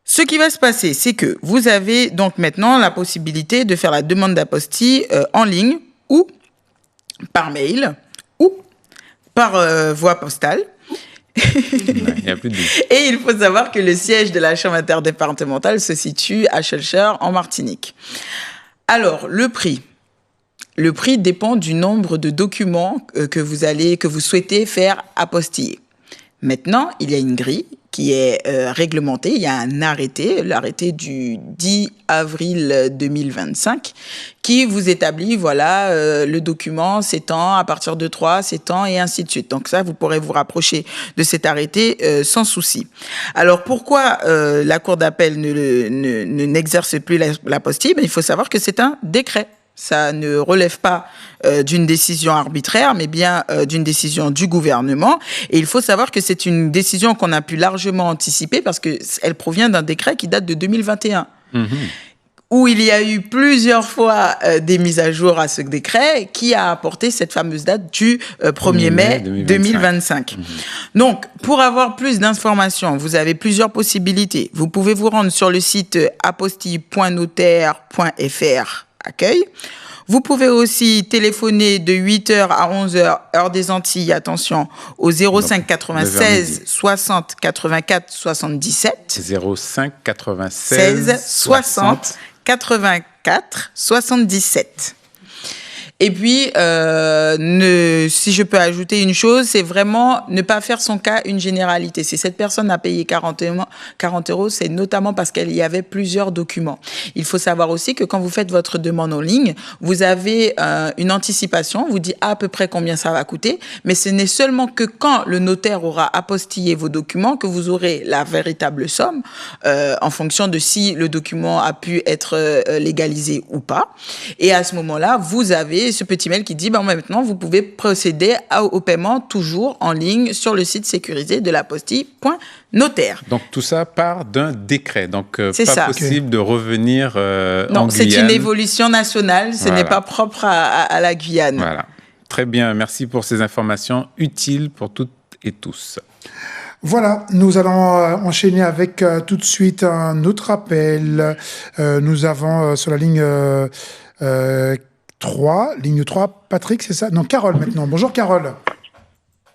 Ce qui va se passer, c'est que vous avez donc maintenant la possibilité de faire la demande d'apostille en ligne ou par mail ou par voie postale. Il n'y a plus de doute. Et il faut savoir que le siège de la chambre interdépartementale se situe à Schœlcher, en Martinique. Alors, le prix dépend du nombre de documents que vous souhaitez faire apostiller. Maintenant, il y a une grille qui est réglementée. Il y a un arrêté, l'arrêté du 10 avril 2025, qui vous établit, le document s'étend à partir de 3, s'étend et ainsi de suite. Donc ça, vous pourrez vous rapprocher de cet arrêté sans souci. Alors pourquoi la Cour d'appel n'exerce plus l'apostille ? Il faut savoir que c'est un décret. Ça ne relève pas d'une décision arbitraire, mais bien d'une décision du gouvernement. Et il faut savoir que c'est une décision qu'on a pu largement anticiper parce qu'elle provient d'un décret qui date de 2021. Où il y a eu plusieurs fois des mises à jour à ce décret qui a apporté cette fameuse date du 1er mai 2025. Donc, pour avoir plus d'informations, vous avez plusieurs possibilités. Vous pouvez vous rendre sur le site apostille.notaire.fr accueil. Vous pouvez aussi téléphoner de 8h à 11h, heure des Antilles, attention, au 05 96 60 84 77. 05 96 60 84 77. Et puis, si je peux ajouter une chose, c'est vraiment ne pas faire son cas une généralité. Si cette personne a payé 40 €, c'est notamment parce qu'il y avait plusieurs documents. Il faut savoir aussi que quand vous faites votre demande en ligne, vous avez une anticipation, vous dit à peu près combien ça va coûter, mais ce n'est seulement que quand le notaire aura apostillé vos documents que vous aurez la véritable somme en fonction de si le document a pu être légalisé ou pas. Et à ce moment-là, vous avez ce petit mail qui dit maintenant vous pouvez procéder au paiement toujours en ligne sur le site sécurisé de l'apostille.notaire. Donc tout ça part d'un décret, donc pas possible de revenir en Guyane. C'est une évolution nationale, ce n'est pas propre à la Guyane. Voilà, très bien, merci pour ces informations utiles pour toutes et tous. Voilà, nous allons enchaîner avec tout de suite un autre appel. Nous avons sur la ligne 3, Patrick, c'est ça ? Non, Carole maintenant. Bonjour Carole.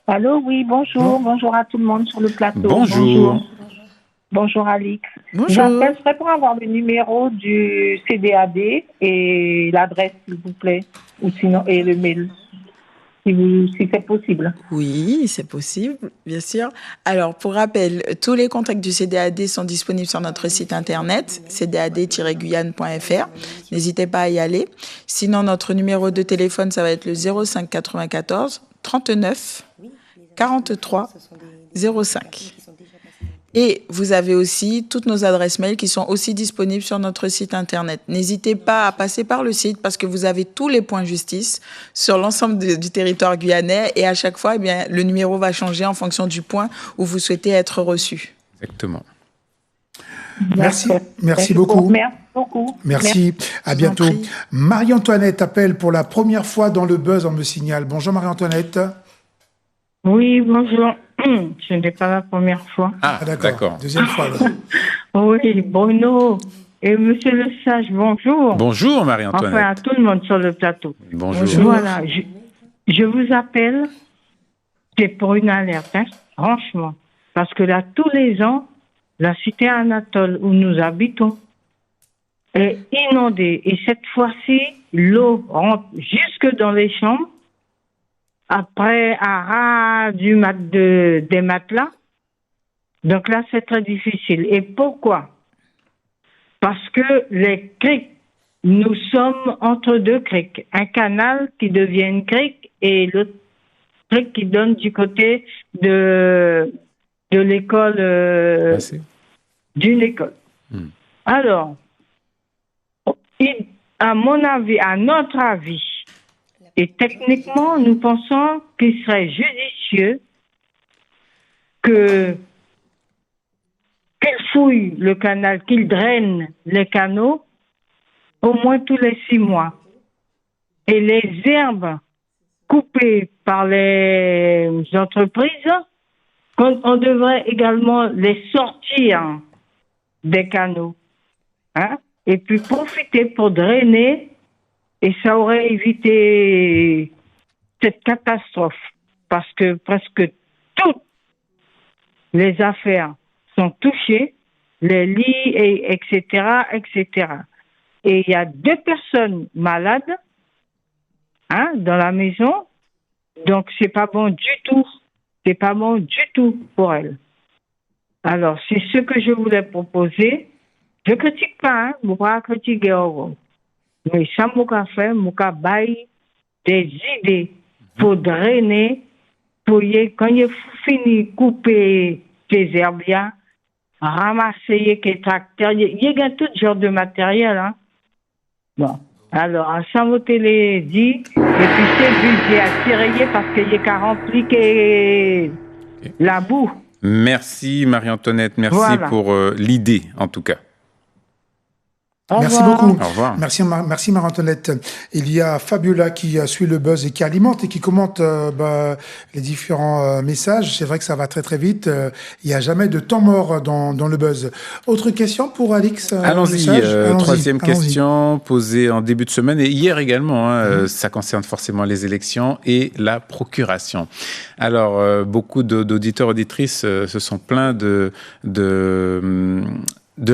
Allô, oui, bonjour. Bonjour à tout le monde sur le plateau. Bonjour. Bonjour Alix. Bonjour. J'appellerai pour avoir le numéro du CDAD et l'adresse, s'il vous plaît, ou sinon, et le mail. Si c'est possible. Oui, c'est possible, bien sûr. Alors, pour rappel, tous les contacts du CDAD sont disponibles sur notre site internet, cdad-guyane.fr. N'hésitez pas à y aller. Sinon, notre numéro de téléphone, ça va être le 05 94 39 43 05. Et vous avez aussi toutes nos adresses mail qui sont aussi disponibles sur notre site internet. N'hésitez pas à passer par le site parce que vous avez tous les points justice sur l'ensemble du territoire guyanais et à chaque fois, eh bien, le numéro va changer en fonction du point où vous souhaitez être reçu. Exactement. Merci beaucoup. Merci beaucoup. Merci. À bientôt. Marie-Antoinette appelle pour la première fois dans le buzz, on me signale. Bonjour Marie-Antoinette. Oui, bonjour. Ce n'est pas la première fois. Ah, d'accord. Deuxième fois. Oui, Bruno et Monsieur Le Sage, bonjour. Bonjour Marie-Antoinette. Enfin, à tout le monde sur le plateau. Bonjour. Voilà, je vous appelle, c'est pour une alerte, hein, franchement. Parce que là, tous les ans, la cité Anatole où nous habitons est inondée. Et cette fois-ci, l'eau rentre jusque dans les chambres. Après, à ras des matelas. Donc là, c'est très difficile. Et pourquoi? Parce que les criques, nous sommes entre deux criques. Un canal qui devient une crique et l'autre crique qui donne du côté de l'école, d'une école. Alors, à mon avis, à notre avis, et techniquement, nous pensons qu'il serait judicieux qu'il fouille le canal, qu'il draine les canaux au moins tous les 6 mois. Et les herbes coupées par les entreprises, on devrait également les sortir des canaux. Hein? Et puis profiter pour drainer. Et ça aurait évité cette catastrophe. Parce que presque toutes les affaires sont touchées, les lits, etc., etc. Et il y a 2 personnes malades, hein, dans la maison. Donc, c'est pas bon du tout. C'est pas bon du tout pour elles. Alors, c'est ce que je voulais proposer. Je critique pas, hein, je ne pas critiquer. Mais ça m'a fait, m'a bail des idées pour drainer, pour quand il fini couper ces herbes, ramasser les tracteurs, il y a tout genre de matériel, hein. Bon. Alors, ça m'a télé dit, et puis c'est budget à tirer parce qu'il y a qu'à remplir la boue. Merci Marie-Antoinette, merci pour l'idée en tout cas. Merci beaucoup. Au revoir. Merci Marie-Antoinette. Il y a Fabiola qui suit le buzz et qui alimente et qui commente les différents messages. C'est vrai que ça va très très vite. Il n'y a jamais de temps mort dans le buzz. Autre question pour Alix? Allons-y. Troisième question posée en début de semaine et hier également. Ça concerne forcément les élections et la procuration. Alors, beaucoup d'auditeurs, auditrices se sont plaints de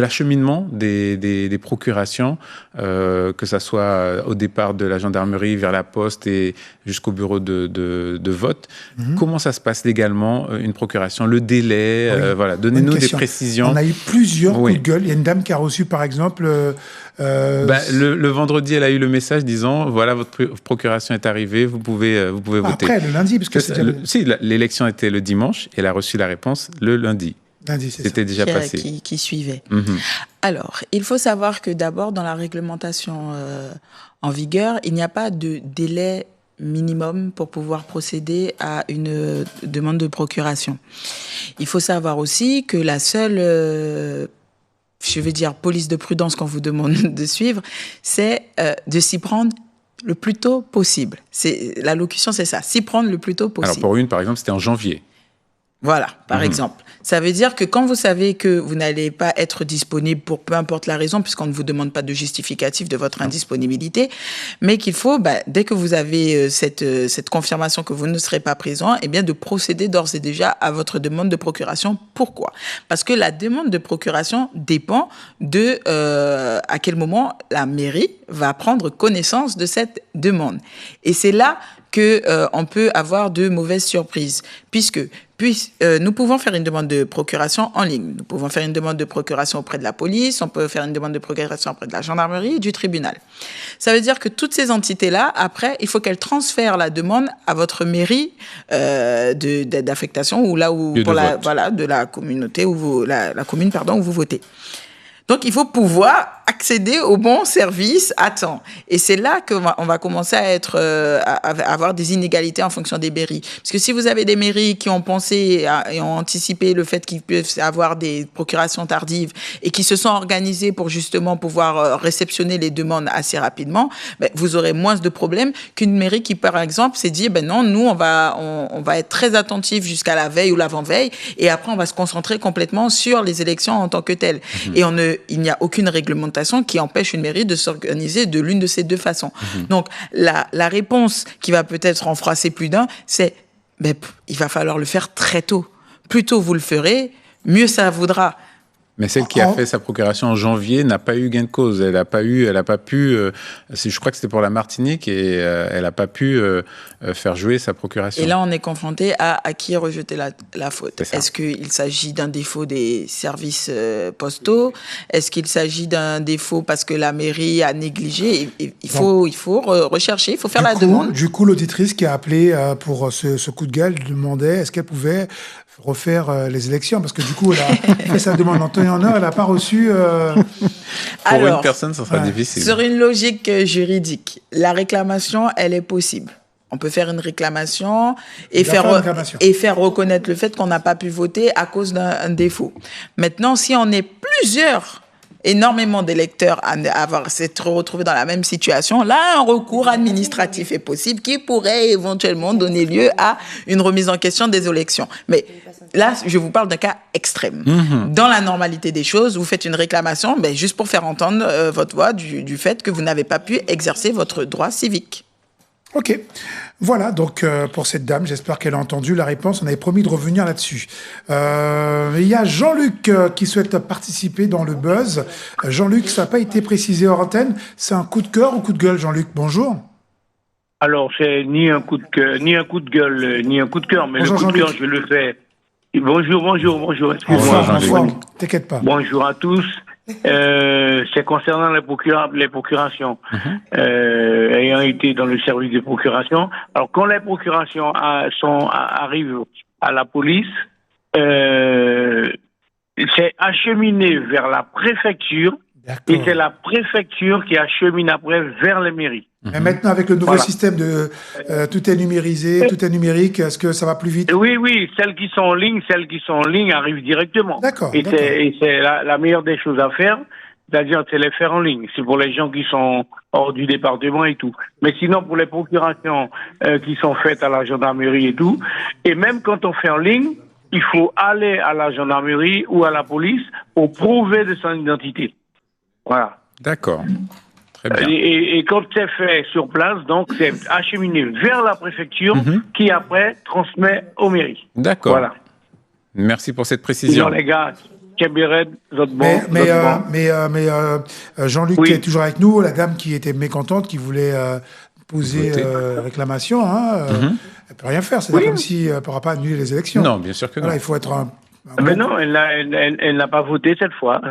l'acheminement des procurations, que ça soit au départ de la gendarmerie vers la poste et jusqu'au bureau de vote. Comment ça se passe légalement, une procuration, le délai, voilà, donnez-nous des précisions. On a eu plusieurs coups de gueule. Il y a une dame qui a reçu, par exemple... le vendredi, elle a eu le message disant, voilà, votre procuration est arrivée, vous pouvez voter. Après, le lundi, parce que si, l'élection était le dimanche, elle a reçu la réponse le lundi. C'était déjà passé. Qui suivait. Alors, il faut savoir que d'abord, dans la réglementation en vigueur, il n'y a pas de délai minimum pour pouvoir procéder à une demande de procuration. Il faut savoir aussi que la seule, je vais dire, police de prudence qu'on vous demande de suivre, c'est de s'y prendre le plus tôt possible. L'allocution, c'est ça, s'y prendre le plus tôt possible. Alors, pour une, par exemple, c'était en janvier. Voilà, par exemple. Ça veut dire que quand vous savez que vous n'allez pas être disponible pour peu importe la raison, puisqu'on ne vous demande pas de justificatif de votre indisponibilité, mais qu'il faut, dès que vous avez cette confirmation que vous ne serez pas présent, eh bien de procéder d'ores et déjà à votre demande de procuration. Pourquoi? Parce que la demande de procuration dépend de à quel moment la mairie va prendre connaissance de cette demande. Et c'est là que on peut avoir de mauvaises surprises, puisque Puis, nous pouvons faire une demande de procuration en ligne. Nous pouvons faire une demande de procuration auprès de la police, on peut faire une demande de procuration auprès de la gendarmerie et du tribunal. Ça veut dire que toutes ces entités-là, après, il faut qu'elles transfèrent la demande à votre mairie d'affectation ou là où de la communauté où la commune où vous votez. Donc, il faut pouvoir accéder au bon service à temps. Et c'est là qu'on va commencer à avoir des inégalités en fonction des mairies. Parce que si vous avez des mairies qui ont pensé et ont anticipé le fait qu'ils peuvent avoir des procurations tardives et qui se sont organisées pour justement pouvoir réceptionner les demandes assez rapidement, vous aurez moins de problèmes qu'une mairie qui, par exemple, s'est dit, non, nous, on va être très attentifs jusqu'à la veille ou l'avant-veille et après, on va se concentrer complètement sur les élections en tant que telles. Et il n'y a aucune réglementation qui empêche une mairie de s'organiser de l'une de ces deux façons. Donc, la réponse qui va peut-être en froisser plus d'un, c'est il va falloir le faire très tôt. Plus tôt vous le ferez, mieux ça vaudra. Mais celle qui a fait sa procuration en janvier n'a pas eu gain de cause. Elle n'a pas pu. Je crois que c'était pour la Martinique et elle n'a pas pu faire jouer sa procuration. Et là, on est confronté à qui rejeter la faute. Est-ce qu'il s'agit d'un défaut des services postaux ? Est-ce qu'il s'agit d'un défaut parce que la mairie a négligé ? Il faut rechercher, il faut faire la demande. Du coup, l'auditrice qui a appelé pour ce coup de gueule demandait est-ce qu'elle pouvait refaire les élections, parce que du coup, elle a fait sa demande en temps et en heure, elle n'a pas reçu... Pour une personne, ça sera difficile. Sur une logique juridique, la réclamation, elle est possible. On peut faire une réclamation et faire reconnaître le fait qu'on n'a pas pu voter à cause d'un défaut. Maintenant, si on est énormément d'électeurs à s'être retrouvés dans la même situation, là, un recours administratif est possible qui pourrait éventuellement donner lieu à une remise en question des élections. Mais là, je vous parle d'un cas extrême. Dans la normalité des choses, vous faites une réclamation juste pour faire entendre votre voix du fait que vous n'avez pas pu exercer votre droit civique. Ok. Voilà, donc pour cette dame, j'espère qu'elle a entendu la réponse. On avait promis de revenir là-dessus. Il y a Jean-Luc qui souhaite participer dans le buzz. Jean-Luc, ça n'a pas été précisé hors antenne. C'est un coup de cœur ou coup de gueule, Jean-Luc ? Bonjour. Alors, c'est ni un coup de cœur, ni un coup de gueule, ni un coup de cœur, mais bonjour, le coup de cœur, je le fais. Bonjour, excusez-moi. Bonsoir, t'inquiète pas. Bonjour à tous. C'est concernant les procurations. Ayant été dans le service de procuration. Alors, quand les procurations arrivent à la police, c'est acheminé vers la préfecture. Et c'est la préfecture qui achemine après vers les mairies. Et maintenant, avec le nouveau système de tout est numérisé, tout est numérique, est-ce que ça va plus vite ? Oui, celles qui sont en ligne arrivent directement. D'accord. Et c'est la meilleure des choses à faire, c'est-à-dire c'est les faire en ligne. C'est pour les gens qui sont hors du département et tout. Mais sinon, pour les procurations qui sont faites à la gendarmerie et tout, et même quand on fait en ligne, il faut aller à la gendarmerie ou à la police pour prouver de son identité. Voilà. D'accord. Très bien. Et quand c'est fait sur place, donc c'est acheminé vers la préfecture qui après transmet aux mairies. D'accord. Voilà. Merci pour cette précision. Sinon, les gars, Jean-Luc est toujours avec nous, la dame qui était mécontente, qui voulait poser réclamation, elle ne peut rien faire. C'est comme si elle ne pourra pas annuler les élections. Non, bien sûr que non. Voilà, il faut être mais non, elle n'a pas voté cette fois.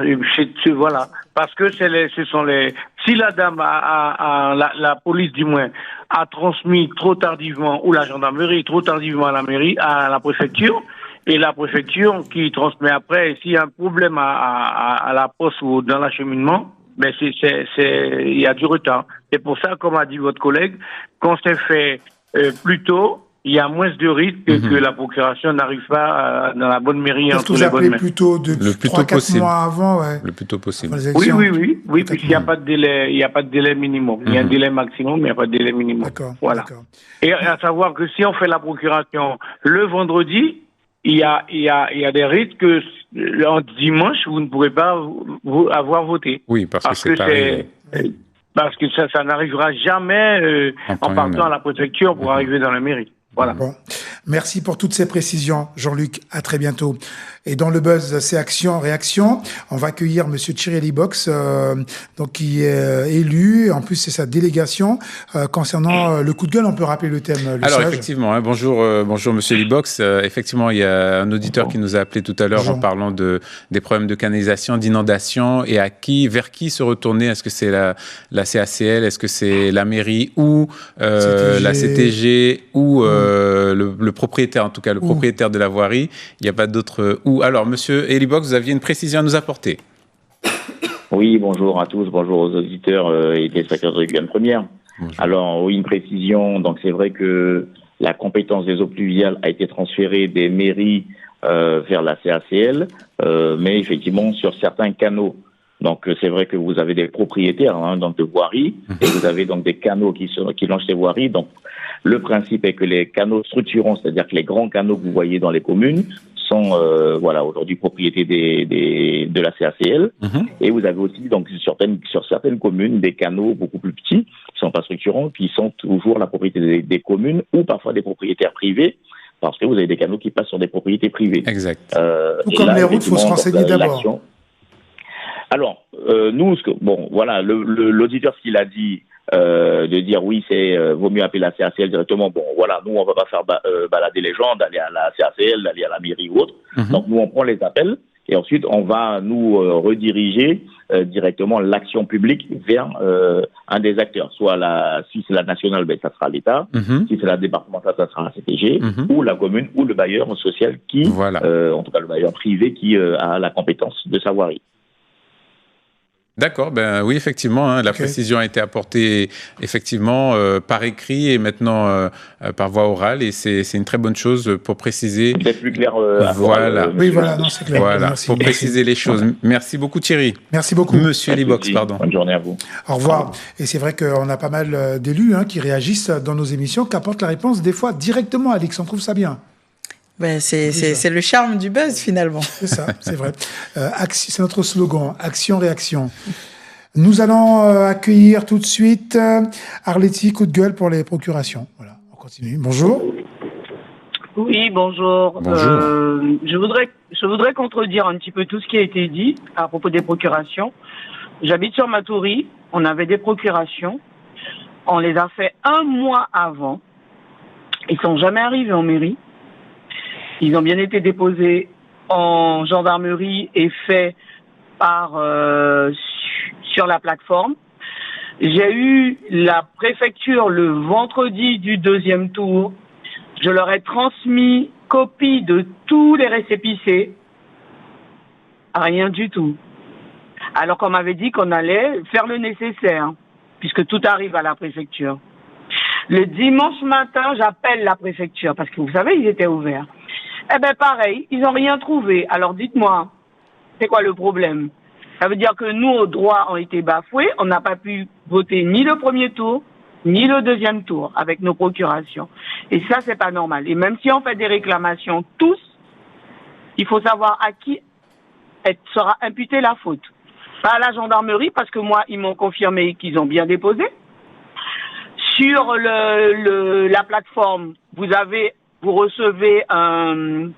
Voilà. Parce que si la dame la police du moins a transmis trop tardivement, ou la gendarmerie trop tardivement à la mairie, à la préfecture, et la préfecture qui transmet après, s'il y a un problème à la poste ou dans l'acheminement, il y a du retard. C'est pour ça, comme a dit votre collègue, quand c'est fait plus tôt, il y a moins de risques que la procuration n'arrive pas dans la bonne mairie entre les bonnes mains. Plutôt de 3-4 mois avant, le plus tôt possible. Oui, puisqu'il n'y a pas de délai minimum. Il y a un délai maximum, mais il n'y a pas de délai minimum. D'accord. Voilà. Et à savoir que si on fait la procuration le vendredi, il y a des risques que en dimanche, vous ne pourrez pas avoir voté. Oui, parce que parce que ça n'arrivera jamais en partant à la préfecture pour arriver dans la mairie. Voilà. Bon. Merci pour toutes ces précisions, Jean-Luc. À très bientôt. Et dans le buzz, c'est action-réaction. On va accueillir Monsieur Thierry Box, donc qui est élu. En plus, c'est sa délégation concernant le coup de gueule. On peut rappeler le thème. Alors effectivement, bonjour Monsieur Libox. Effectivement, il y a un auditeur qui nous a appelé tout à l'heure en parlant des problèmes de canalisation, d'inondation, et vers qui se retourner. Est-ce que c'est la CACL, est-ce que c'est la mairie ou la CTG ou le propriétaire, en tout cas le propriétaire de la voirie. Il n'y a pas d'autre ou. Alors, Monsieur Elibox, vous aviez une précision à nous apporter. Oui, bonjour à tous, bonjour aux auditeurs et téléspectateurs de Guyane Première. Bonjour. Alors, oui, une précision. Donc, c'est vrai que la compétence des eaux pluviales a été transférée des mairies vers la CACL, mais effectivement sur certains canaux. Donc, c'est vrai que vous avez des propriétaires donc de voiries, et vous avez donc des canaux qui longent ces voiries. Donc, le principe est que les canaux structurants, c'est-à-dire que les grands canaux que vous voyez dans les communes, sont aujourd'hui propriété de la CACL. Et vous avez aussi donc sur certaines communes des canaux beaucoup plus petits qui sont pas structurants, qui sont toujours la propriété des communes ou parfois des propriétaires privés, parce que vous avez des canaux qui passent sur des propriétés privées. Exact. Tout comme les routes, il faut se renseigner d'abord. Alors, nous, l'auditeur, ce qu'il a dit, de dire oui, vaut mieux appeler la CACL directement. Bon, voilà, nous, on va pas faire balader les gens, d'aller à la CACL, d'aller à la mairie ou autre. Donc, nous, on prend les appels et ensuite, on va nous rediriger directement l'action publique vers un des acteurs. Soit si c'est la nationale, ça sera l'État. Si c'est la départementale, ça sera la CTG, ou la commune, ou le bailleur social en tout cas le bailleur privé qui a la compétence de sa voirie. D'accord, oui, effectivement, la précision a été apportée effectivement par écrit et maintenant par voie orale, et c'est une très bonne chose pour préciser. C'est plus clair. C'est clair. Voilà, pour préciser les choses. Merci beaucoup Thierry. Merci beaucoup. Monsieur Libox, pardon. Bonne journée à vous. Au revoir. Et c'est vrai qu'on a pas mal d'élus qui réagissent dans nos émissions, qui apportent la réponse des fois directement. Alix, on trouve ça bien. C'est le charme du buzz, finalement. C'est ça, c'est vrai. C'est notre slogan, action-réaction. Nous allons accueillir tout de suite Arletty, coup de gueule pour les procurations. Voilà, on continue. Bonjour. Oui, bonjour. Bonjour. Je voudrais contredire un petit peu tout ce qui a été dit à propos des procurations. J'habite sur Matoury, on avait des procurations. On les a fait un mois avant. Ils sont jamais arrivés en mairie. Ils ont bien été déposés en gendarmerie et faits sur la plateforme. J'ai eu la préfecture le vendredi du deuxième tour. Je leur ai transmis copie de tous les récépissés. Rien du tout. Alors qu'on m'avait dit qu'on allait faire le nécessaire, puisque tout arrive à la préfecture. Le dimanche matin, j'appelle la préfecture, parce que vous savez, ils étaient ouverts. Eh ben pareil, ils n'ont rien trouvé. Alors dites-moi, c'est quoi le problème? Ça veut dire que nos droits ont été bafoués, on n'a pas pu voter ni le premier tour, ni le deuxième tour avec nos procurations. Et ça, c'est pas normal. Et même si on fait des réclamations tous, il faut savoir à qui sera imputée la faute. Pas à la gendarmerie, parce que moi, ils m'ont confirmé qu'ils ont bien déposé. Sur la plateforme, vous recevez un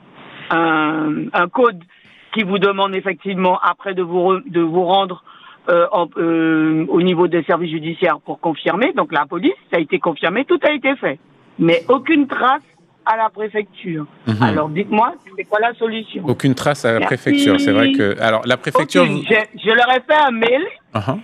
code qui vous demande effectivement après de vous rendre au niveau des services judiciaires pour confirmer. Donc la police, ça a été confirmé, tout a été fait. Mais aucune trace à la préfecture. Alors dites-moi, c'est quoi la solution? Aucune trace à la préfecture, c'est vrai que... Alors la préfecture... Je leur ai fait un mail,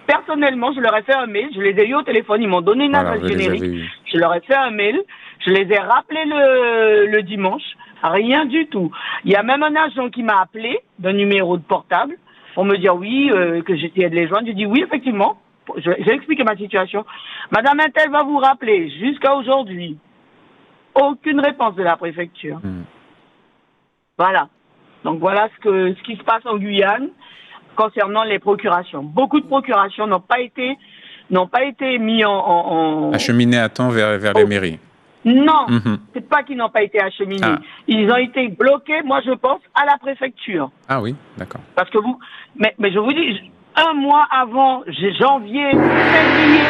personnellement je leur ai fait un mail, je les ai eu au téléphone, ils m'ont donné une adresse générique, je leur ai fait un mail, je les ai rappelés le dimanche, rien du tout. Il y a même un agent qui m'a appelé d'un numéro de portable pour me dire oui, que j'essayais de les joindre. J'ai dit oui, effectivement, j'ai expliqué ma situation. Madame Intel va vous rappeler jusqu'à aujourd'hui. Aucune réponse de la préfecture. Voilà. Donc voilà ce qui se passe en Guyane concernant les procurations. Beaucoup de procurations n'ont pas été mis en... Acheminées à temps vers les mairies. Non, c'est pas qu'ils n'ont pas été acheminés. Ils ont été bloqués, moi je pense, à la préfecture. Ah oui, d'accord. Parce que mais je vous dis, un mois avant, janvier, février.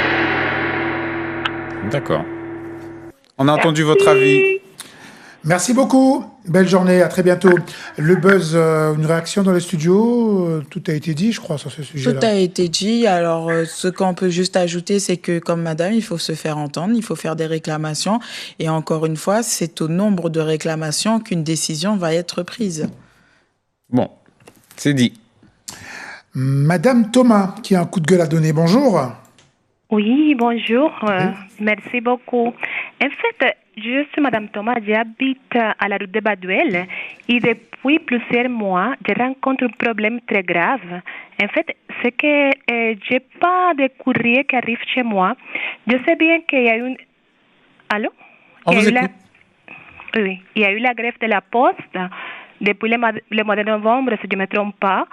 D'accord. On a entendu votre avis. Merci beaucoup. Belle journée. À très bientôt. Le buzz, une réaction dans les studios. Tout a été dit, je crois, sur ce sujet-là. Tout a été dit. Alors, ce qu'on peut juste ajouter, c'est que, comme madame, il faut se faire entendre, il faut faire des réclamations. Et encore une fois, c'est au nombre de réclamations qu'une décision va être prise. Bon, c'est dit. Madame Thomas, qui a un coup de gueule à donner. Bonjour. Oui, bonjour. Merci beaucoup. En fait, je suis Madame Thomas, j'habite à la rue de Baduel et depuis plusieurs mois, je rencontre un problème très grave. En fait, c'est que j'ai pas de courrier qui arrive chez moi. Je sais bien qu'il y a une... Allô? Il y a eu la grève de la poste depuis le mois de novembre, si je ne me trompe pas.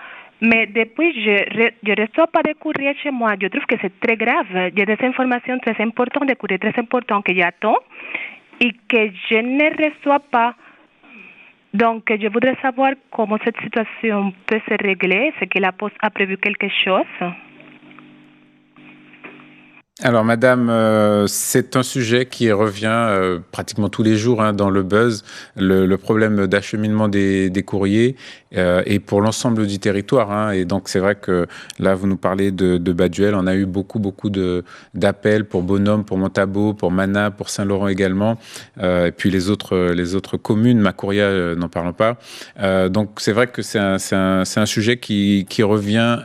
Mais depuis, je ne reçois pas de courrier chez moi. Je trouve que c'est très grave. Il y a des informations très importantes, des courriers très importants que j'attends et que je ne reçois pas. Donc, je voudrais savoir comment cette situation peut se régler. Est-ce que la Poste a prévu quelque chose? Alors, madame, c'est un sujet qui revient pratiquement tous les jours dans le buzz, le problème d'acheminement des courriers et pour l'ensemble du territoire. Et donc, c'est vrai que là, vous nous parlez de Baduel. On a eu beaucoup d'appels pour Bonhomme, pour Montabo, pour Mana, pour Saint-Laurent également, et puis les autres communes, Macouria, n'en parlons pas. Donc, c'est vrai que c'est un sujet qui revient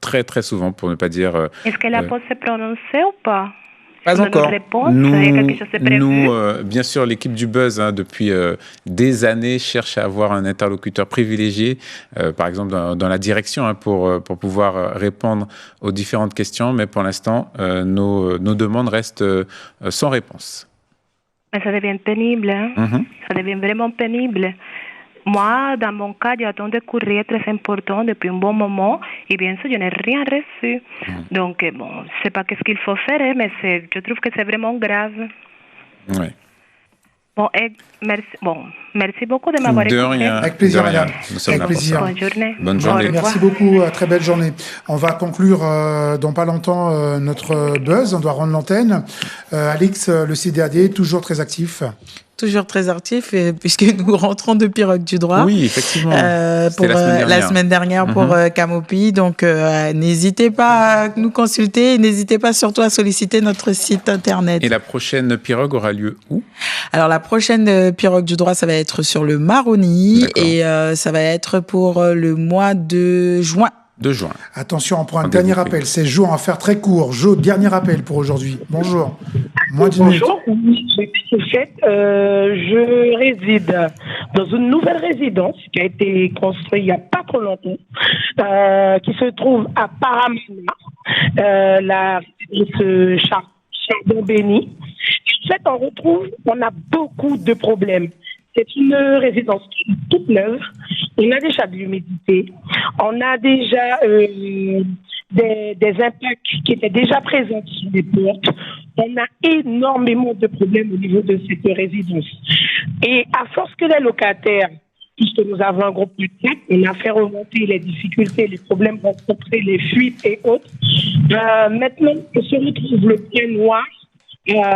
très très souvent, pour ne pas dire... Est-ce que la Poste s'est prononcée ou pas? Pas encore. Nous, bien sûr, l'équipe du Buzz, depuis des années, cherche à avoir un interlocuteur privilégié, par exemple dans la direction, pour pouvoir répondre aux différentes questions. Mais pour l'instant, nos demandes restent sans réponse. Mais ça devient pénible. Ça devient vraiment pénible. Moi, dans mon cas, j'attends des courriers très importants depuis un bon moment et bien sûr, je n'ai rien reçu. Donc, bon, je ne sais pas qu'est-ce qu'il faut faire, mais je trouve que c'est vraiment grave. Oui. Merci beaucoup de m'avoir écouté. De rien. Avec plaisir, madame. Avec plaisir. Bonne journée. Bonne journée. Merci beaucoup. Très belle journée. On va conclure dans pas longtemps notre buzz. On doit rendre l'antenne. Alix, le CDAD, toujours très actif. Toujours très actif, puisque nous rentrons de Pirogue du droit. Oui, effectivement. Pour la semaine dernière pour Camopi. Donc, n'hésitez pas à nous consulter. N'hésitez pas surtout à solliciter notre site internet. Et la prochaine Pirogue aura lieu où? Alors, la prochaine Pirogue du droit, ça va être sur le Maroni. Et ça va être pour le mois de juin. Attention, on prend un dernier appel. C'est Jo, on va faire très court. Jo, dernier appel pour aujourd'hui. Bonjour. Bonjour. Je réside dans une nouvelle résidence qui a été construite il n'y a pas trop longtemps, qui se trouve à Paramana, la résidence Chardon-Béni. En fait, on a beaucoup de problèmes. C'est une résidence toute neuve. On a déjà de l'humidité. On a déjà des impacts qui étaient déjà présents sur les portes. On a énormément de problèmes au niveau de cette résidence. Et à force que les locataires, puisque nous avons un groupe de 4, on a fait remonter les difficultés, les problèmes rencontrés, les fuites et autres. Maintenant, on se retrouve le pied noir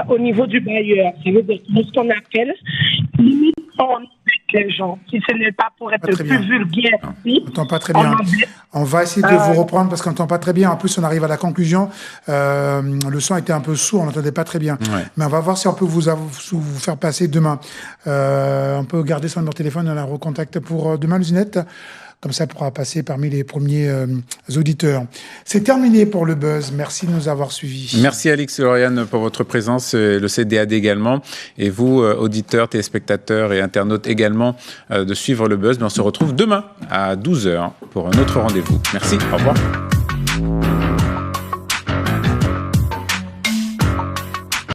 au niveau du bailleur. Ça veut dire que ce qu'on appelle limite avec les gens. Si ce n'est pas pour être plus vulgaire. On n'entend pas très bien. On va essayer de vous reprendre parce qu'on n'entend pas très bien. En plus, on arrive à la conclusion. Le son était un peu sourd, on n'entendait pas très bien. Ouais. Mais on va voir si on peut vous faire passer demain. On peut garder son numéro de téléphone, on la recontacte pour demain, Luzinette. Comme ça, pourra passer parmi les premiers auditeurs. C'est terminé pour le buzz. Merci de nous avoir suivis. Merci Alix et Lauriane pour votre présence, le CDAD également. Et vous, auditeurs, téléspectateurs et internautes également, de suivre le buzz. Mais on se retrouve demain à 12h pour un autre rendez-vous. Merci, au revoir.